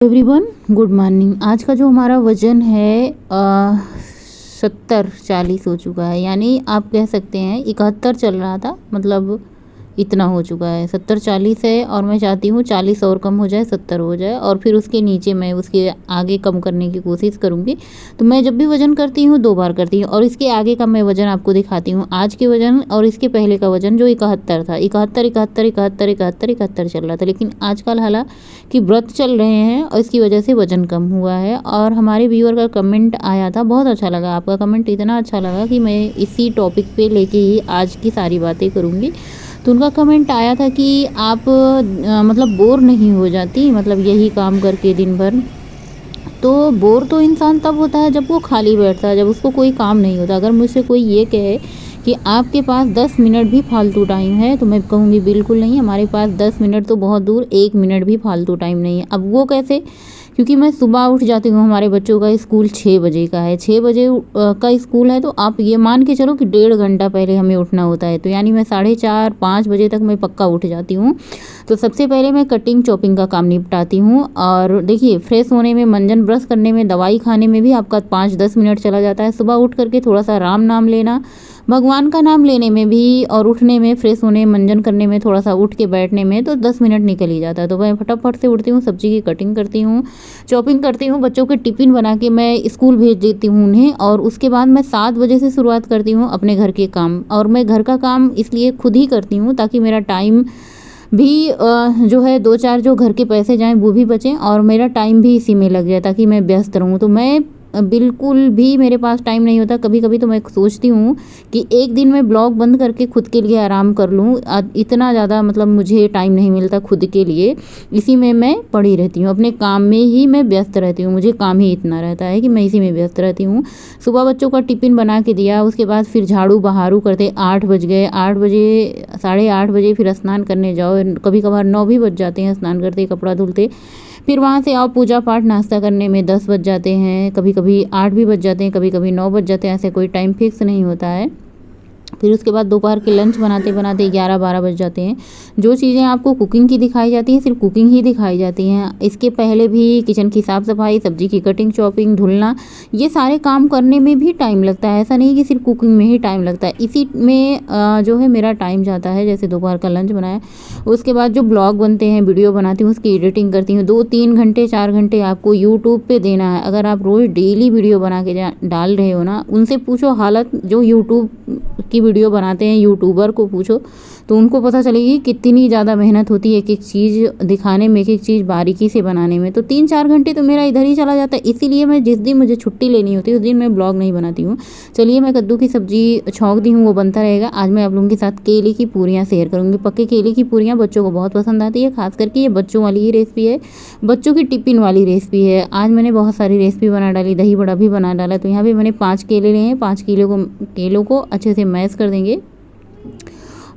Everyone good morning. आज का जो हमारा वज़न है 70-40 हो चुका है, यानी आप कह सकते हैं 71 चल रहा था, मतलब इतना हो चुका है। 70-40 है और मैं चाहती हूँ 40 और कम हो जाए, 70 हो जाए और फिर उसके नीचे मैं उसके आगे कम करने की कोशिश करूँगी। तो मैं जब भी वज़न करती हूँ 2 बार करती हूँ और इसके आगे का मैं वज़न आपको दिखाती हूँ। आज के वज़न और इसके पहले का वज़न जो 71 था, 71 चल रहा था, लेकिन आजकल हालांकि व्रत चल रहे हैं और इसकी वजह से वज़न कम हुआ है। और हमारे व्यूअर का कमेंट आया था, बहुत अच्छा लगा, आपका कमेंट इतना अच्छा लगा कि मैं इसी टॉपिक पे लेके ही आज की सारी बातें करूँगी। तो उनका कमेंट आया था कि आप मतलब बोर नहीं हो जाती, मतलब यही काम करके दिन भर। तो बोर तो इंसान तब होता है जब वो खाली बैठता है, जब उसको कोई काम नहीं होता। अगर मुझसे कोई ये कहे कि आपके पास 10 मिनट भी फालतू टाइम है, तो मैं कहूँगी बिल्कुल नहीं, हमारे पास 10 मिनट तो बहुत दूर 1 मिनट भी फालतू टाइम नहीं है। अब वो कैसे? क्योंकि मैं सुबह उठ जाती हूँ, हमारे बच्चों का स्कूल 6 बजे का है, 6 बजे का स्कूल है, तो आप ये मान के चलो कि 1.5 घंटा पहले हमें उठना होता है। तो यानी मैं 4:30-5 बजे तक मैं पक्का उठ जाती हूँ। तो सबसे पहले मैं कटिंग चॉपिंग का काम निपटाती हूँ। और देखिए, फ्रेश होने में, मंजन ब्रश करने में, दवाई खाने में भी आपका 5-10 मिनट चला जाता है। सुबह उठ करके थोड़ा सा राम नाम लेना, भगवान का नाम लेने में भी, और उठने में, फ्रेश होने, मंजन करने में, थोड़ा सा उठ के बैठने में तो 10 मिनट निकल ही जाता है। तो मैं फटाफट से उठती हूँ, सब्जी की कटिंग करती हूँ, चॉपिंग करती हूँ, बच्चों के टिफ़िन बना के मैं स्कूल भेज देती हूँ उन्हें। और उसके बाद मैं 7 बजे से शुरुआत करती हूँ अपने घर के काम। और मैं घर का काम इसलिए खुद ही करती हूँ ताकि मेरा टाइम भी जो है 2-4 जो घर के पैसे जाएँ वो भी बचें और मेरा टाइम भी इसी में लग जाए ताकि मैं व्यस्त रहूँ। तो मैं बिल्कुल भी मेरे पास टाइम नहीं होता। कभी कभी तो मैं सोचती हूँ कि एक दिन मैं ब्लॉग बंद करके खुद के लिए आराम कर लूँ। इतना ज़्यादा मतलब मुझे टाइम नहीं मिलता खुद के लिए, इसी में मैं पड़ी रहती हूँ, अपने काम में ही मैं व्यस्त रहती हूँ। मुझे काम ही इतना रहता है कि मैं इसी में व्यस्त रहती हूँ। सुबह बच्चों का टिफ़िन बना के दिया, उसके बाद फिर झाड़ू बहारू करते 8 बज गए, 8 बजे 8:30 बजे फिर स्नान करने जाओ, कभी कभार 9 भी बज जाते हैं स्नान करते, कपड़ा धुलते। फिर वहाँ से आओ, पूजा पाठ नाश्ता करने में 10 बज जाते हैं, कभी कभी 8 भी बज जाते हैं, कभी कभी 9 बज जाते हैं, ऐसे कोई टाइम फिक्स नहीं होता है। फिर उसके बाद दोपहर के लंच बनाते बनाते 11-12 बज जाते हैं। जो चीज़ें आपको कुकिंग की दिखाई जाती हैं सिर्फ कुकिंग ही दिखाई जाती हैं। इसके पहले भी किचन की साफ़ सफाई, सब्जी की कटिंग, चॉपिंग, धुलना, ये सारे काम करने में भी टाइम लगता है। ऐसा नहीं कि सिर्फ कुकिंग में ही टाइम लगता है, इसी में जो है मेरा टाइम जाता है। जैसे दोपहर का लंच बनाया, उसके बाद जो ब्लॉग बनते हैं, वीडियो बनाती हूँ, उसकी एडिटिंग करती हूँ। 2-3 घंटे 4 घंटे आपको यूट्यूब पर देना है। अगर आप रोज़ डेली वीडियो बना के डाल रहे हो ना, उनसे पूछो हालत, जो यूट्यूब की वीडियो बनाते हैं यूट्यूबर को पूछो तो उनको पता चलेगी कितनी ज़्यादा मेहनत होती है एक एक चीज़ दिखाने में, एक एक चीज़ बारीकी से बनाने में। तो 3-4 घंटे तो मेरा इधर ही चला जाता है। इसीलिए मैं जिस दिन मुझे छुट्टी लेनी होती है उस दिन मैं ब्लॉग नहीं बनाती हूँ। चलिए, मैं कद्दू की सब्जी छौंक दी हूँ, वो बनता रहेगा। आज मैं आप लोगों के साथ केले की पूरियाँ शेयर करूँगी। पक्के केले की पूरियाँ बच्चों को बहुत पसंद आती है, खास करके ये बच्चों वाली ही रेसिपी है, बच्चों की टिफ़िन वाली रेसिपी है। आज मैंने बहुत सारी रेसिपी बना डाली, दही बड़ा भी बना डाला। तो यहाँ पर मैंने 5 केले लिए हैं, 5 केलों को अच्छे से मैश कर देंगे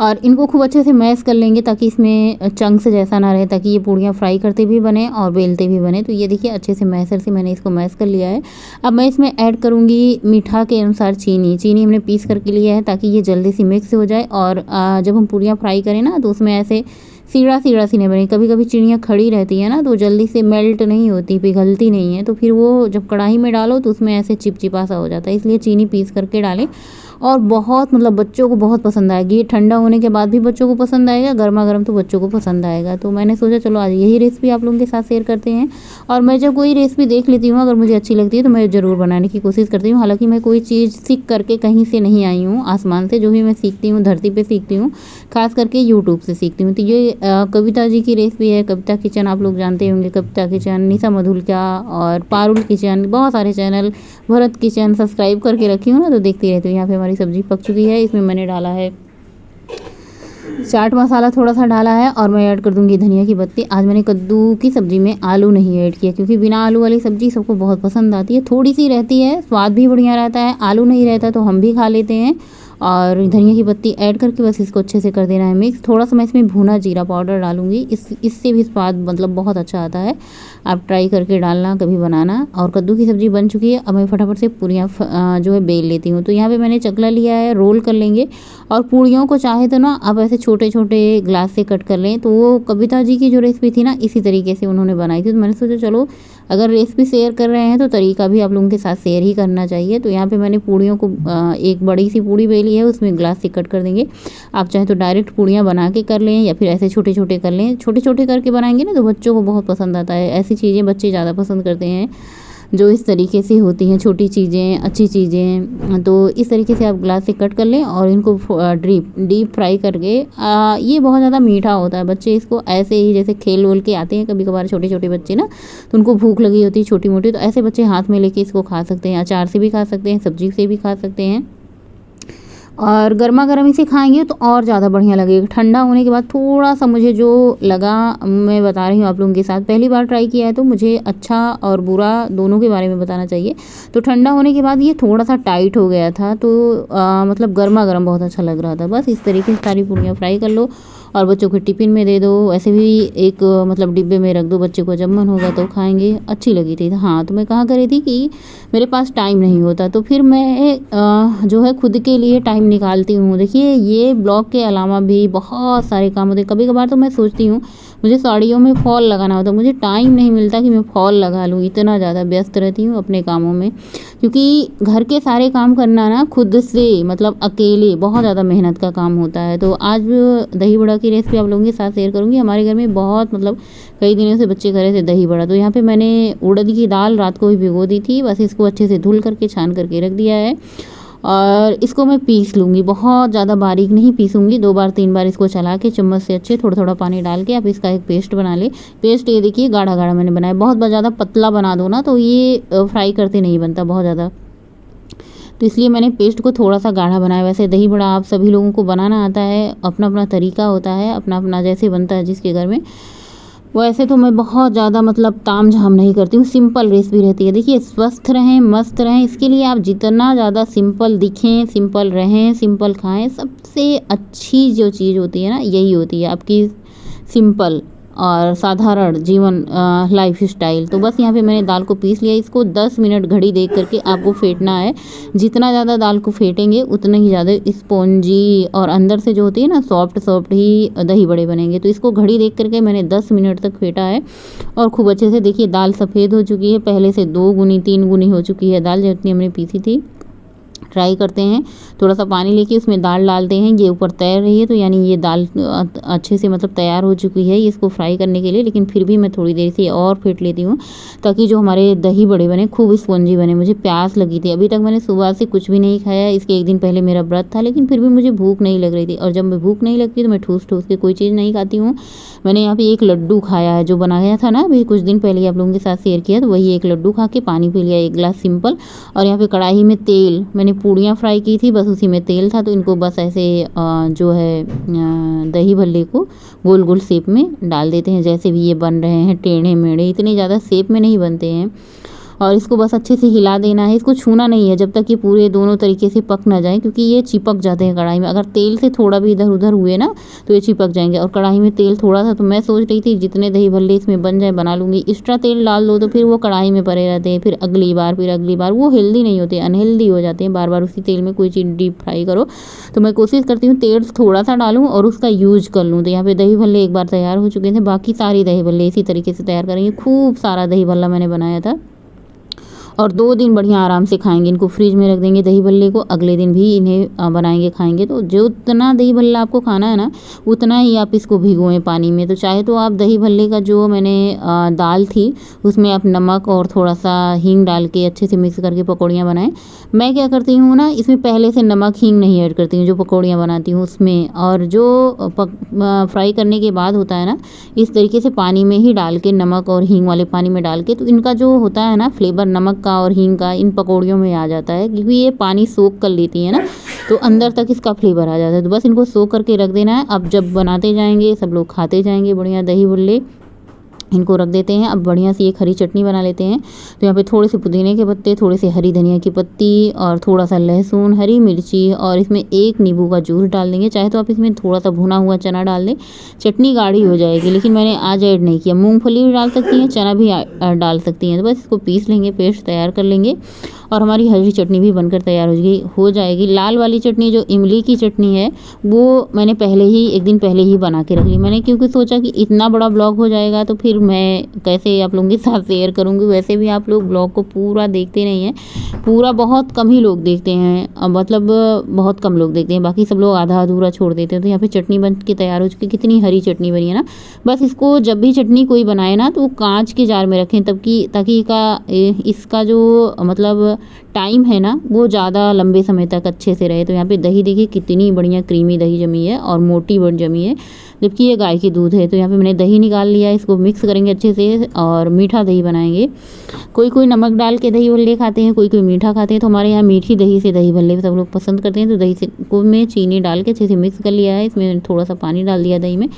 और इनको खूब अच्छे से मैश कर लेंगे ताकि इसमें चंक्स जैसा ना रहे, ताकि ये पूड़ियाँ फ्राई करते भी बने और बेलते भी बने। तो ये देखिए, अच्छे से मैशर से मैंने इसको मैश कर लिया है। अब मैं इसमें ऐड करूँगी मीठा के अनुसार चीनी हमने पीस करके लिया है ताकि ये जल्दी से मिक्स हो जाए। और जब हम पूड़ियाँ फ्राई करें ना तो उसमें ऐसे सीढ़ा सी नहीं बने। कभी कभी चिड़ियाँ खड़ी रहती है ना तो जल्दी से मेल्ट नहीं होती, पिघलती नहीं है, तो फिर वो जब कढ़ाई में डालो तो उसमें ऐसे चिपचिपा सा हो जाता है। इसलिए चीनी पीस करके डालें और बहुत मतलब बच्चों को बहुत पसंद आएगी। ये ठंडा होने के बाद भी बच्चों को पसंद आएगा, गर्मा गर्म तो बच्चों को पसंद आएगा। तो मैंने सोचा चलो आज यही रेसिपी आप लोगों के साथ शेयर करते हैं। और मैं जब कोई रेसिपी देख लेती हूँ, अगर मुझे अच्छी लगती है तो मैं ज़रूर बनाने की कोशिश करती हूँ। हालांकि मैं कोई चीज़ सीख करके कहीं से नहीं आई हूँ आसमान से, जो भी मैं सीखती हूँ धरती पर सीखती हूँ, खास करके यूट्यूब से सीखती हूँ। तो ये कविता जी की रेसिपी है, कविता किचन, आप लोग जानते होंगे कविता किचन, निशा मधुलिका और पारुल किचन, बहुत सारे चैनल, भरत किचन सब्सक्राइब करके रखी हूँ ना, तो देखती रहती हूँ। यहाँ पे हमारी सब्जी पक चुकी है, इसमें मैंने डाला है चाट मसाला, थोड़ा सा डाला है और मैं ऐड कर दूंगी धनिया की पत्ती। आज मैंने कद्दू की सब्ज़ी में आलू नहीं ऐड किया क्योंकि बिना आलू वाली सब्ज़ी सबको बहुत पसंद आती है, थोड़ी सी रहती है, स्वाद भी बढ़िया रहता है। आलू नहीं रहता तो हम भी खा लेते हैं और धनिया की पत्ती ऐड करके बस इसको अच्छे से कर देना है मिक्स। थोड़ा सा मैं इसमें भुना जीरा पाउडर डालूँगी, इससे भी स्वाद मतलब बहुत अच्छा आता है। आप ट्राई करके डालना, कभी बनाना। और कद्दू की सब्ज़ी बन चुकी है। अब मैं फटाफट से पूरियाँ जो है बेल लेती हूँ। तो यहाँ पे मैंने चकला लिया है, रोल कर लेंगे। और पूड़ियों को चाहे तो ना आप ऐसे छोटे छोटे ग्लास से कट कर लें। तो वो कविता जी की जो रेसिपी थी ना, इसी तरीके से उन्होंने बनाई थी। तो मैंने सोचा चलो अगर रेसिपी शेयर कर रहे हैं तो तरीका भी आप लोगों के साथ शेयर ही करना चाहिए। तो यहाँ पे मैंने पूड़ियों को एक बड़ी सी पूड़ी बेली है, उसमें ग्लास से कट कर देंगे। आप चाहे तो डायरेक्ट पूड़ियाँ बना के कर लें या फिर ऐसे छोटे छोटे कर लें। छोटे छोटे करके बनाएंगे ना तो बच्चों को बहुत पसंद आता है। ऐसी चीज़ें बच्चे ज़्यादा पसंद करते हैं जो इस तरीके से होती हैं, छोटी चीज़ें, अच्छी चीज़ें। तो इस तरीके से आप ग्लास से कट कर लें और इनको डीप फ्राई करके ये बहुत ज़्यादा मीठा होता है। बच्चे इसको ऐसे ही जैसे खेल वोल के आते हैं कभी कभार छोटे छोटे बच्चे ना, तो उनको भूख लगी होती है छोटी मोटी, तो ऐसे बच्चे हाथ में लेके इसको खा सकते हैं। अचार से भी खा सकते हैं, सब्जी से भी खा सकते हैं। और गर्मा गर्म इसे खाएंगे तो और ज़्यादा बढ़िया लगेगा। ठंडा होने के बाद थोड़ा सा मुझे जो लगा, मैं बता रही हूँ आप लोगों के साथ, पहली बार ट्राई किया है तो मुझे अच्छा और बुरा दोनों के बारे में बताना चाहिए। तो ठंडा होने के बाद ये थोड़ा सा टाइट हो गया था। तो मतलब गर्मा गर्म बहुत अच्छा लग रहा था। बस इस तरीके से सारी पूड़ियाँ फ्राई कर लो और बच्चों को टिफ़िन में दे दो। ऐसे भी एक मतलब डिब्बे में रख दो बच्चे को, जब मन होगा तो खाएंगे। अच्छी लगी थी। हाँ, तो मैं कहा कर रही थी कि मेरे पास टाइम नहीं होता तो फिर मैं जो है खुद के लिए टाइम निकालती हूँ। देखिए ये ब्लॉग के अलावा भी बहुत सारे काम होते हैं। कभी कभार तो मैं सोचती हूँ मुझे साड़ियों में फॉल लगाना होता, मुझे टाइम नहीं मिलता कि मैं फॉल लगा लूँ। इतना ज़्यादा व्यस्त रहती हूँ अपने कामों में, क्योंकि घर के सारे काम करना ना खुद से मतलब अकेले बहुत ज़्यादा मेहनत का काम होता है। तो आज दही बड़ा की रेसिपी आप लोगों के साथ शेयर करूँगी। हमारे घर में बहुत मतलब कई दिनों से बच्चे करे थे दही बड़ा। तो यहाँ पे मैंने उड़द की दाल रात को ही भिगो दी थी। बस इसको अच्छे से धुल करके छान करके रख दिया है और इसको मैं पीस लूँगी। बहुत ज़्यादा बारीक नहीं पीसूँगी, 2 बार 3 बार इसको चला के चम्मच से अच्छे थोड़ा थोड़ा पानी डाल के आप इसका एक पेस्ट बना ले। पेस्ट ये देखिए गाढ़ा गाढ़ा मैंने बनाया। बहुत ज़्यादा पतला बना दो ना तो ये फ्राई करते नहीं बनता बहुत ज़्यादा, तो इसलिए मैंने पेस्ट को थोड़ा सा गाढ़ा बनाया। वैसे दही बड़ा आप सभी लोगों को बनाना आता है, अपना अपना तरीका होता है, अपना अपना जैसे बनता है जिसके घर में। वैसे तो मैं बहुत ज़्यादा मतलब ताम झाम नहीं करती हूँ, सिंपल रेसिपी रहती है। देखिए स्वस्थ रहें, मस्त रहें, इसके लिए आप जितना ज़्यादा सिंपल दिखें, सिंपल रहें, सिंपल खाएं, सबसे अच्छी जो चीज़ होती है ना यही होती है आपकी सिंपल और साधारण जीवन लाइफ स्टाइल। तो बस यहाँ पे मैंने दाल को पीस लिया। इसको 10 मिनट घड़ी देख करके आपको फेंटना है। जितना ज़्यादा दाल को फेंटेंगे उतना ही ज़्यादा स्पॉन्जी और अंदर से जो होती है ना सॉफ्ट सॉफ्ट ही दही बड़े बनेंगे। तो इसको घड़ी देख करके मैंने 10 मिनट तक फेंटा है और खूब अच्छे से देखिए दाल सफ़ेद हो चुकी है, पहले से 2 गुनी 3 गुनी हो चुकी है दाल जितनी हमने पीसी थी। ट्राई करते हैं, थोड़ा सा पानी लेके उसमें दाल डालते हैं, ये ऊपर तैर रही है तो यानी ये दाल अच्छे से मतलब तैयार हो चुकी है इसको फ्राई करने के लिए। लेकिन फिर भी मैं थोड़ी देर से और फेंट लेती हूँ ताकि जो हमारे दही बड़े बने खूब स्पॉन्जी बने। मुझे प्यास लगी थी, अभी तक मैंने सुबह से कुछ भी नहीं खाया। इसके एक दिन पहले मेरा व्रत था लेकिन फिर भी मुझे भूख नहीं लग रही थी, और जब मैं भूख नहीं लगती तो मैं ठूस ठूस के कोई चीज़ नहीं खाती हूँ। मैंने यहाँ पे एक लड्डू खाया है जो बनाया था ना अभी कुछ दिन पहले आप लोगों के साथ शेयर किया, तो वही एक लड्डू खा के पानी पी लिया 1 गिलास सिंपल। और यहाँ पे कढ़ाई में तेल, मैंने पूड़ियाँ फ्राई की थी, बस उसी में तेल था। तो इनको बस ऐसे जो है दही भल्ले को गोल गोल शेप में डाल देते हैं। जैसे भी ये बन रहे हैं टेढ़े मेढ़े, इतने ज़्यादा शेप में नहीं बनते हैं। और इसको बस अच्छे से हिला देना है, इसको छूना नहीं है जब तक कि पूरे दोनों तरीके से पक ना जाए, क्योंकि ये चिपक जाते हैं कढ़ाई में। अगर तेल से थोड़ा भी इधर उधर हुए ना तो ये चिपक जाएंगे। और कढ़ाई में तेल थोड़ा था तो मैं सोच रही थी जितने दही भल्ले इसमें बन जाए बना लूँगी। एक्स्ट्रा तेल डाल दो तो फिर वो कढ़ाई में पड़े रहते हैं, फिर अगली बार वो हेल्दी नहीं होते, अनहेल्दी हो जाते हैं। बार बार उसी तेल में कोई चीज़ डीप फ्राई करो। तो मैं कोशिश करती हूँ तेल थोड़ा सा डालूँ और उसका यूज कर लूँ। तो यहाँ पे दही भल्ले एक बार तैयार हो चुके थे, बाकी सारी दही भल्ले इसी तरीके से तैयार करेंगे। खूब सारा दही भल्ला मैंने बनाया था और 2 दिन बढ़िया आराम से खाएंगे। इनको फ्रिज में रख देंगे दही भल्ले को, अगले दिन भी इन्हें बनाएंगे खाएंगे। तो जो उतना दही भल्ला आपको खाना है ना उतना ही आप इसको भिगोएं पानी में। तो चाहे तो आप दही भल्ले का जो मैंने दाल थी उसमें आप नमक और थोड़ा सा हींग डाल के अच्छे से मिक्स करके पकौड़ियाँ बनाएं। मैं क्या करती हूँ ना, इसमें पहले से नमक हींग नहीं ऐड करती हूँ जो पकौड़ियाँ बनाती हूँ उसमें। और जो फ्राई करने के बाद होता है ना इस तरीके से पानी में ही डाल के, नमक और हींग वाले पानी में डाल के, तो इनका जो होता है ना फ्लेवर नमक और हींग का इन पकौड़ियों में आ जाता है, क्योंकि ये पानी सोख कर लेती है ना तो अंदर तक इसका फ्लेवर आ जाता है। तो बस इनको सोख करके रख देना है। अब जब बनाते जाएंगे सब लोग खाते जाएंगे बढ़िया दही भल्ले। इनको रख देते हैं। अब बढ़िया सी एक हरी चटनी बना लेते हैं। तो यहाँ पे थोड़े से पुदीने के पत्ते, थोड़े से हरी धनिया की पत्ती और थोड़ा सा लहसुन, हरी मिर्ची और इसमें एक नींबू का जूस डाल देंगे। चाहे तो आप इसमें थोड़ा सा भुना हुआ चना डाल दें, चटनी गाढ़ी हो जाएगी, लेकिन मैंने आज ऐड नहीं किया। मूंगफली भी डाल सकती हैं, चना भी डाल सकती हैं। तो बस इसको पीस लेंगे, पेस्ट तैयार कर लेंगे और हमारी हरी चटनी भी बनकर तैयार हो जाएगी। लाल वाली चटनी जो इमली की चटनी है वो मैंने पहले ही एक दिन पहले ही बना के रख ली मैंने, क्योंकि सोचा कि इतना बड़ा ब्लॉग हो जाएगा तो फिर मैं कैसे आप लोगों के साथ शेयर करूँगी। वैसे भी आप लोग ब्लॉग को पूरा देखते नहीं हैं, पूरा बहुत कम ही लोग देखते हैं, मतलब बहुत कम लोग देखते हैं, बाकी सब लोग आधा अधूरा छोड़ देते हैं। तो यहाँ पे चटनी बन के तैयार हो चुकी, कितनी हरी चटनी बनी है ना। बस इसको जब भी चटनी कोई बनाए ना तो वो कांच के जार में रखें, तब कि ताकि इसका जो मतलब टाइम है ना वो ज़्यादा लंबे समय तक अच्छे से रहे। तो यहाँ पे दही देखिए कितनी बढ़िया क्रीमी दही जमी है और मोटी बन जमी है, जबकि ये गाय की दूध है। तो यहाँ पे मैंने दही निकाल लिया, इसको मिक्स करेंगे अच्छे से और मीठा दही बनाएंगे। कोई नमक डाल के दही भल्ले खाते हैं, कोई मीठा खाते हैं। तो हमारे यहाँ मीठी दही से दही भल्ले सब लोग पसंद करते हैं। तो दही से को में चीनी डाल के अच्छे से मिक्स कर लिया है, इसमें थोड़ा सा पानी डाल दिया दही में।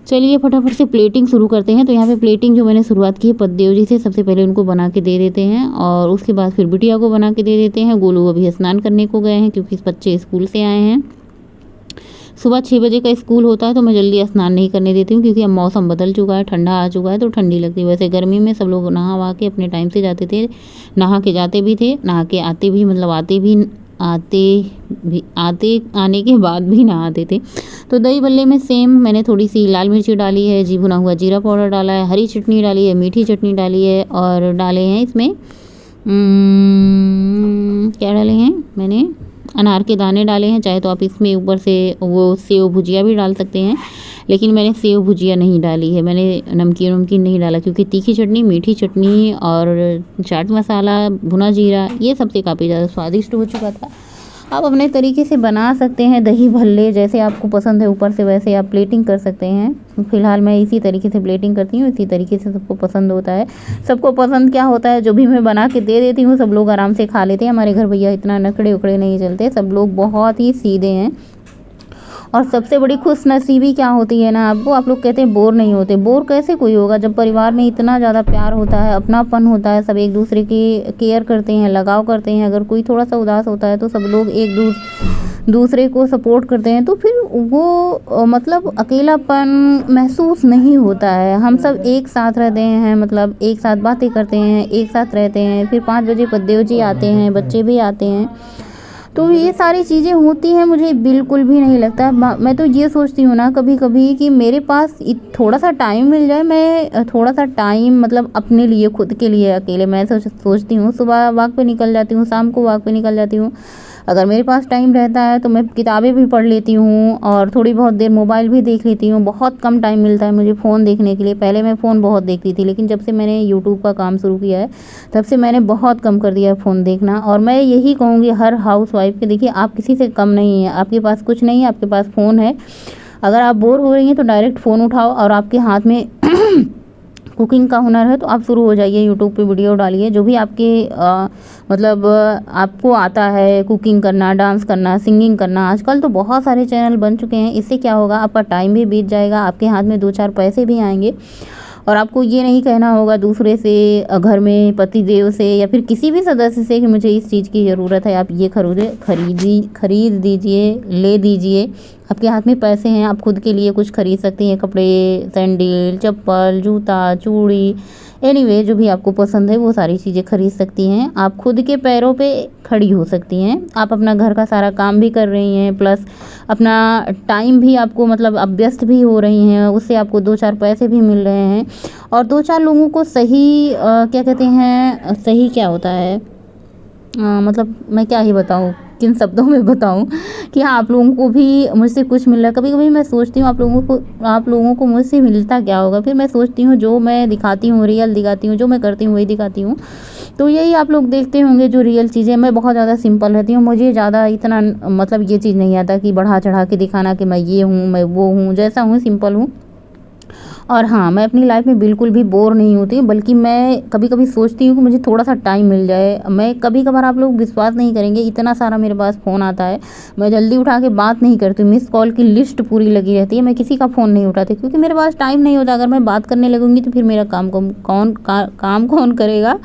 चलिए फटाफट से प्लेटिंग शुरू करते हैं। तो यहाँ पे प्लेटिंग जो मैंने शुरुआत की है पतदेव जी से, सबसे पहले उनको बना के दे देते हैं और उसके बाद फिर बिटिया को बना के दे देते हैं। गोलू अभी स्नान करने को गए हैं क्योंकि बच्चे स्कूल से आए हैं। सुबह 6 बजे का स्कूल होता है तो मैं जल्दी स्नान नहीं करने देती हूँ, क्योंकि अब मौसम बदल चुका है, ठंडा आ चुका है तो ठंडी लगती है। वैसे गर्मी में सब लोग नहा वहा के अपने टाइम से जाते थे, नहा के जाते भी थे, नहा के आते भी, मतलब आने के बाद भी नहाते थे। तो दही बल्ले में सेम मैंने थोड़ी सी लाल मिर्ची डाली है, जी भुना हुआ जीरा पाउडर डाला है, हरी चटनी डाली है, मीठी चटनी डाली है और डाले हैं इसमें क्या डाले हैं मैंने, अनार के दाने डाले हैं। चाहे तो आप इसमें ऊपर से वो सेव भुजिया भी डाल सकते हैं, लेकिन मैंने सेव भुजिया नहीं डाली है, मैंने नमकीन नहीं डाला, क्योंकि तीखी चटनी, मीठी चटनी और चाट मसाला, भुना जीरा ये सबसे काफ़ी ज़्यादा स्वादिष्ट हो चुका था। आप अपने तरीके से बना सकते हैं दही भल्ले, जैसे आपको पसंद है ऊपर से वैसे आप प्लेटिंग कर सकते हैं। फ़िलहाल मैं इसी तरीके से प्लेटिंग करती हूँ, इसी तरीके से सबको पसंद होता है। सबको पसंद क्या होता है, जो भी मैं बना के दे देती हूँ सब लोग आराम से खा लेते हैं। हमारे घर भैया इतना नखड़े उखड़े नहीं चलते, सब लोग बहुत ही सीधे हैं। और सबसे बड़ी खुशनसीबी क्या होती है ना आपको, आप लोग कहते हैं बोर नहीं होते, बोर कैसे कोई होगा जब परिवार में इतना ज़्यादा प्यार होता है, अपनापन होता है, सब एक दूसरे की केयर करते हैं, लगाव करते हैं। अगर कोई थोड़ा सा उदास होता है तो सब लोग एक दूसरे को सपोर्ट करते हैं, तो फिर वो मतलब अकेलापन महसूस नहीं होता है। हम सब एक साथ रहते हैं, मतलब एक साथ बातें करते हैं, एक साथ रहते हैं। फिर 5 बजे पतदेव जी आते हैं, बच्चे भी आते हैं, तो ये सारी चीज़ें होती हैं। मुझे बिल्कुल भी नहीं लगता, मैं तो ये सोचती हूँ ना कभी कभी कि मेरे पास थोड़ा सा टाइम मिल जाए, मैं थोड़ा सा टाइम मतलब अपने लिए, खुद के लिए अकेले मैं सोचती हूँ। सुबह वॉक पे निकल जाती हूँ, शाम को वॉक पे निकल जाती हूँ। अगर मेरे पास टाइम रहता है तो मैं किताबें भी पढ़ लेती हूँ और थोड़ी बहुत देर मोबाइल भी देख लेती हूँ। बहुत कम टाइम मिलता है मुझे फ़ोन देखने के लिए। पहले मैं फ़ोन बहुत देखती थी, लेकिन जब से मैंने यूट्यूब का काम शुरू किया है तब से मैंने बहुत कम कर दिया है फ़ोन देखना। और मैं यही कहूँगी हर हाउस वाइफ के, देखिए आप किसी से कम नहीं है, आपके पास कुछ नहीं है, आपके पास फ़ोन है। अगर आप बोर हो रही हैं तो डायरेक्ट फ़ोन उठाओ और आपके हाथ में कुकिंग का हुनर है तो आप शुरू हो जाइए, यूट्यूब पे वीडियो डालिए, जो भी आपके मतलब आपको आता है, कुकिंग करना, डांस करना, सिंगिंग करना। आजकल तो बहुत सारे चैनल बन चुके हैं। इससे क्या होगा, आपका टाइम भी बीत जाएगा, आपके हाथ में 2-4 पैसे भी आएंगे और आपको ये नहीं कहना होगा दूसरे से, घर में पति देव से या फिर किसी भी सदस्य से कि मुझे इस चीज़ की ज़रूरत है, आप ये खरीद दीजिए, ले दीजिए। आपके हाथ में पैसे हैं, आप खुद के लिए कुछ खरीद सकती हैं, कपड़े, सैंडल, चप्पल, जूता, चूड़ी, एनीवे जो भी आपको पसंद है वो सारी चीज़ें खरीद सकती हैं। आप खुद के पैरों पे खड़ी हो सकती हैं। आप अपना घर का सारा काम भी कर रही हैं, प्लस अपना टाइम भी आपको मतलब आप व्यस्त भी हो रही हैं, उससे आपको 2-4 पैसे भी मिल रहे हैं और 2-4 लोगों को सही क्या कहते हैं, सही क्या होता है, मतलब मैं क्या ही बताऊँ, किन शब्दों में बताऊँ कि हाँ आप लोगों को भी मुझसे कुछ मिल रहा है। कभी कभी मैं सोचती हूँ आप लोगों को मुझसे मिलता क्या होगा। फिर मैं सोचती हूँ जो मैं दिखाती हूँ, रियल दिखाती हूँ, जो मैं करती हूँ वही दिखाती हूँ, तो यही आप लोग देखते होंगे जो रियल चीज़ें। मैं बहुत ज़्यादा सिंपल रहती हूँ, मुझे ज़्यादा इतना मतलब ये चीज़ नहीं आता कि बढ़ा चढ़ा के दिखाना कि मैं ये हूँ, मैं वो हूँ, जैसा हूँ सिंपल हूँ। और हाँ, मैं अपनी लाइफ में बिल्कुल भी बोर नहीं होती, बल्कि मैं कभी कभी सोचती हूँ कि मुझे थोड़ा सा टाइम मिल जाए। मैं कभी कभार, आप लोग विश्वास नहीं करेंगे, इतना सारा मेरे पास फ़ोन आता है, मैं जल्दी उठा के बात नहीं करती, मिस कॉल की लिस्ट पूरी लगी रहती है, मैं किसी का फ़ोन नहीं उठाती क्योंकि मेरे पास टाइम नहीं होता। अगर मैं बात करने लगूँगी तो फिर मेरा काम कौन करेगा।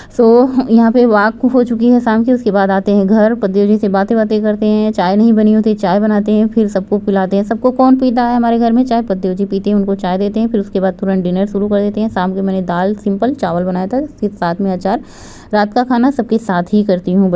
सो यहाँ पे वाक हो चुकी है शाम की, उसके बाद आते हैं घर, पतिदेव जी से बातें करते हैं, चाय नहीं बनी होती चाय बनाते हैं, फिर सबको पिलाते हैं। सबको कौन पीता है हमारे घर में चाय? पतिदेव जी पीते हैं, उनको चाय देते हैं, फिर उसके बाद तुरंत डिनर शुरू कर देते हैं। शाम के मैंने दाल सिंपल चावल बनाया था, फिर साथ में अचार। रात का खाना सबके साथ ही करती हूँ।